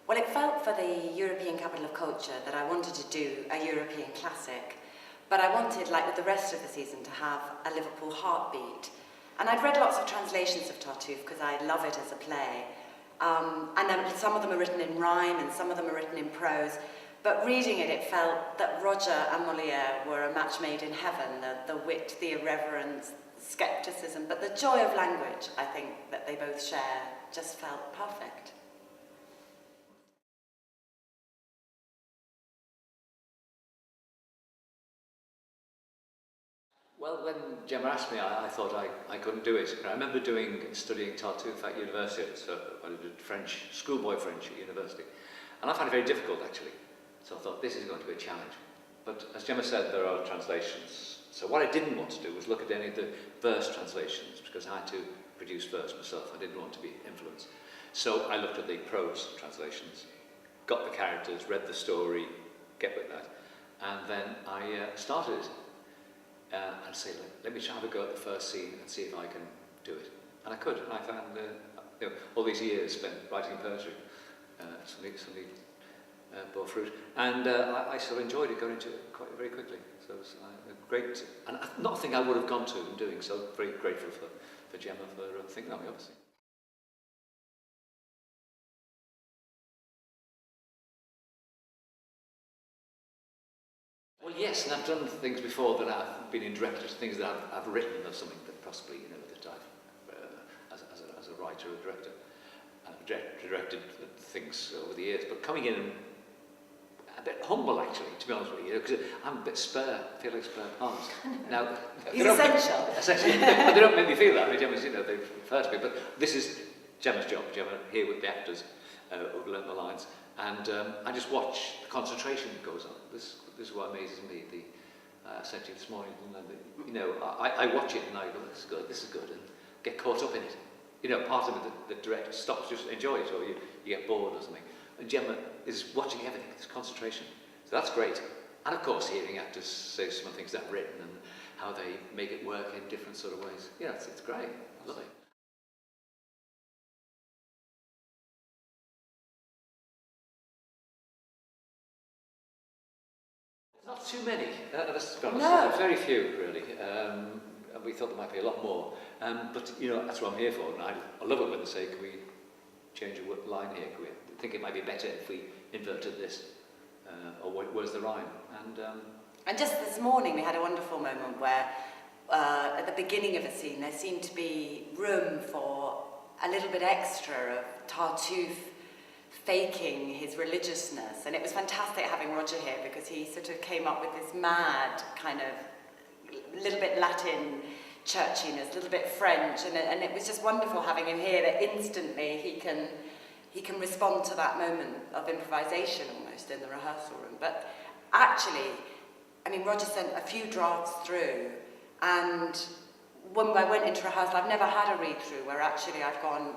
Well, it felt for the European Capital of Culture that I wanted to do a European classic, but I wanted, like with the rest of the season, to have a Liverpool heartbeat. And I'd read lots of translations of Tartuffe because I love it as a play. And then some of them are written in rhyme and some of them are written in prose. But reading it, it felt that Roger and Molière were a match made in heaven, the wit, the irreverence, scepticism, but the joy of language, I think, that they both share just felt perfect. Well, when Gemma asked me, I thought I couldn't do it. I remember studying Tartuffe at university. So I did French, schoolboy French at university. And I found it very difficult, actually. So I thought, this is going to be a challenge. But as Gemma said, there are translations. So what I didn't want to do was look at any of the verse translations, because I had to produce verse myself. I didn't want to be influenced. So I looked at the prose translations, got the characters, read the story, get with that. And then I started it. And say, let me have a go at the first scene and see if I can do it. And I could, and I found all these years spent writing poetry suddenly bore fruit. And I sort of enjoyed it, going into it very quickly. So it was great, and not a thing I would have gone to in doing, so very grateful for Gemma for thinking of me, obviously. Well, yes, and I've done things before that I've been in directors, things that I've written of something that possibly, that I've, as a writer or director, I've directed things over the years, but coming in and a bit humble, actually, to be honest with you, because I'm a bit spare, I feel like spare parts. Now, He's essential. Essentially, but they don't make me feel that. I mean, Gemma's, they refer to me, but this is Gemma's job. Gemma here with the actors who've learnt the lines, and I just watch the concentration that goes on. This is what amazes me. I said to you this morning, I watch it and I go, this is good, and get caught up in it. Part of it, the director stops, just enjoy it, or you get bored or something. And Gemma is watching everything, this concentration. So that's great. And of course, hearing actors say some of the things they've written and how they make it work in different sort of ways. Yeah, it's great. I love it. Not too many, let's be honest. No. Very few, really. And we thought there might be a lot more. But, that's what I'm here for. And I love it when they say, can we change a line here? Can we think it might be better if we inverted this? Or where's the rhyme? And just this morning we had a wonderful moment where at the beginning of a scene there seemed to be room for a little bit extra of Tartuffe faking his religiousness, and it was fantastic having Roger here because he sort of came up with this mad kind of little bit Latin churchiness, a little bit French, and it was just wonderful having him here that instantly he can respond to that moment of improvisation almost in the rehearsal room. But actually, I mean, Roger sent a few drafts through, and when I went into rehearsal, I've never had a read-through where actually I've gone,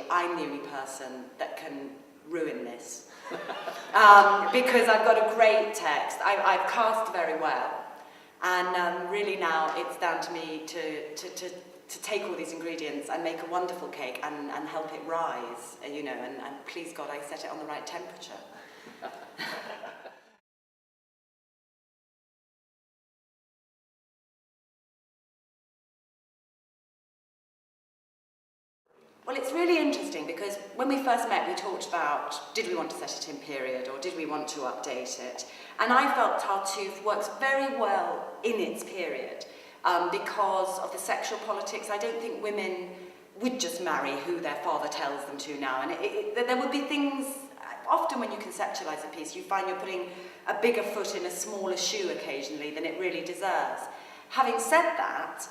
I'm the only person that can ruin this. Because I've got a great text, I've cast very well, and really now it's down to me to take all these ingredients and make a wonderful cake and help it rise, and please God I set it on the right temperature. Well, it's really interesting because when we first met, we talked about, did we want to set it in period or did we want to update it? And I felt Tartuffe works very well in its period because of the sexual politics. I don't think women would just marry who their father tells them to now. And there would be things, often when you conceptualise a piece, you find you're putting a bigger foot in a smaller shoe occasionally than it really deserves. Having said that,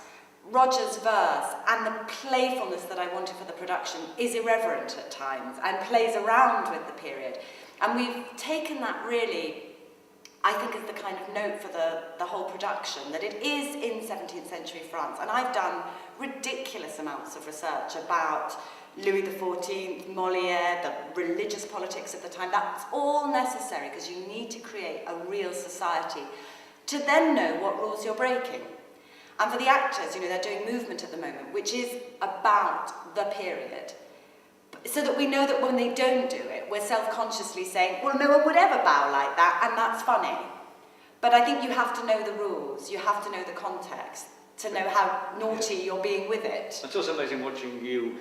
Roger's verse and the playfulness that I wanted for the production is irreverent at times and plays around with the period. And we've taken that really, I think, as the kind of note for the whole production, that it is in 17th century France. And I've done ridiculous amounts of research about Louis XIV, Molière, the religious politics of the time. That's all necessary because you need to create a real society to then know what rules you're breaking. And for the actors, they're doing movement at the moment, which is about the period. So that we know that when they don't do it, we're self-consciously saying, well, no one would ever bow like that, and that's funny. But I think you have to know the rules, you have to know the context, to know how naughty you're being with it. It's also amazing watching you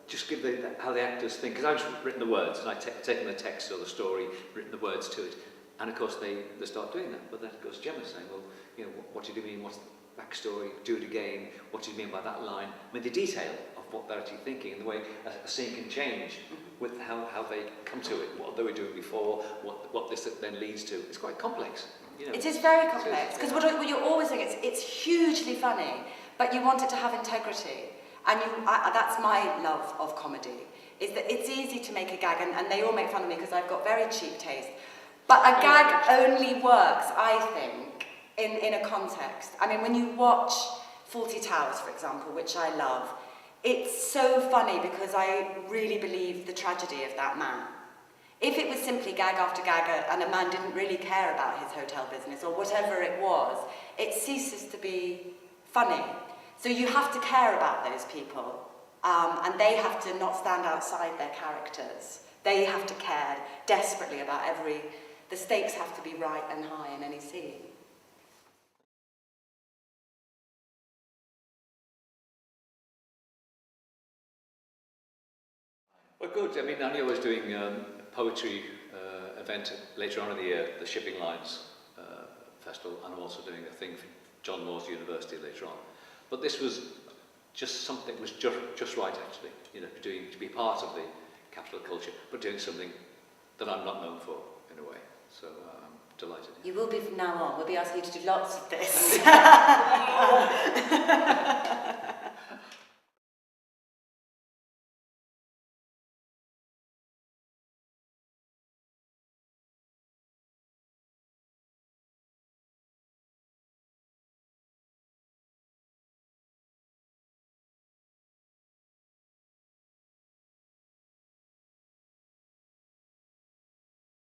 just give how the actors think, because I've just written the words, and I've taken the text or the story, written the words to it, and of course they start doing that. But then of course Gemma's saying, well, you know, what do you mean, what's the backstory, do it again, what do you mean by that line? I mean, the detail of what they're actually thinking, and the way a scene can change with how they come to it, what they were doing before, what this then leads to. It's quite complex. You know. It is very complex, because what you're always saying is it's hugely funny, but you want it to have integrity. And that's my love of comedy, is that it's easy to make a gag, and they all make fun of me because I've got very cheap taste. But a gag only works, I think, in a context. I mean, when you watch Fawlty Towers, for example, which I love, it's so funny because I really believe the tragedy of that man. If it was simply gag after gag and a man didn't really care about his hotel business or whatever it was, it ceases to be funny. So you have to care about those people, and they have to not stand outside their characters. They have to care desperately about the stakes have to be right and high in any scene. Well, good. I mean, Anya was doing a poetry event later on in the year, the Shipping Lines Festival, and I'm also doing a thing for John Moores University later on. But this was just something that was just right, actually, you know, to be part of the capital culture, but doing something that I'm not known for, in a way. So I'm delighted. You will be from now on. We'll be asking you to do lots of this.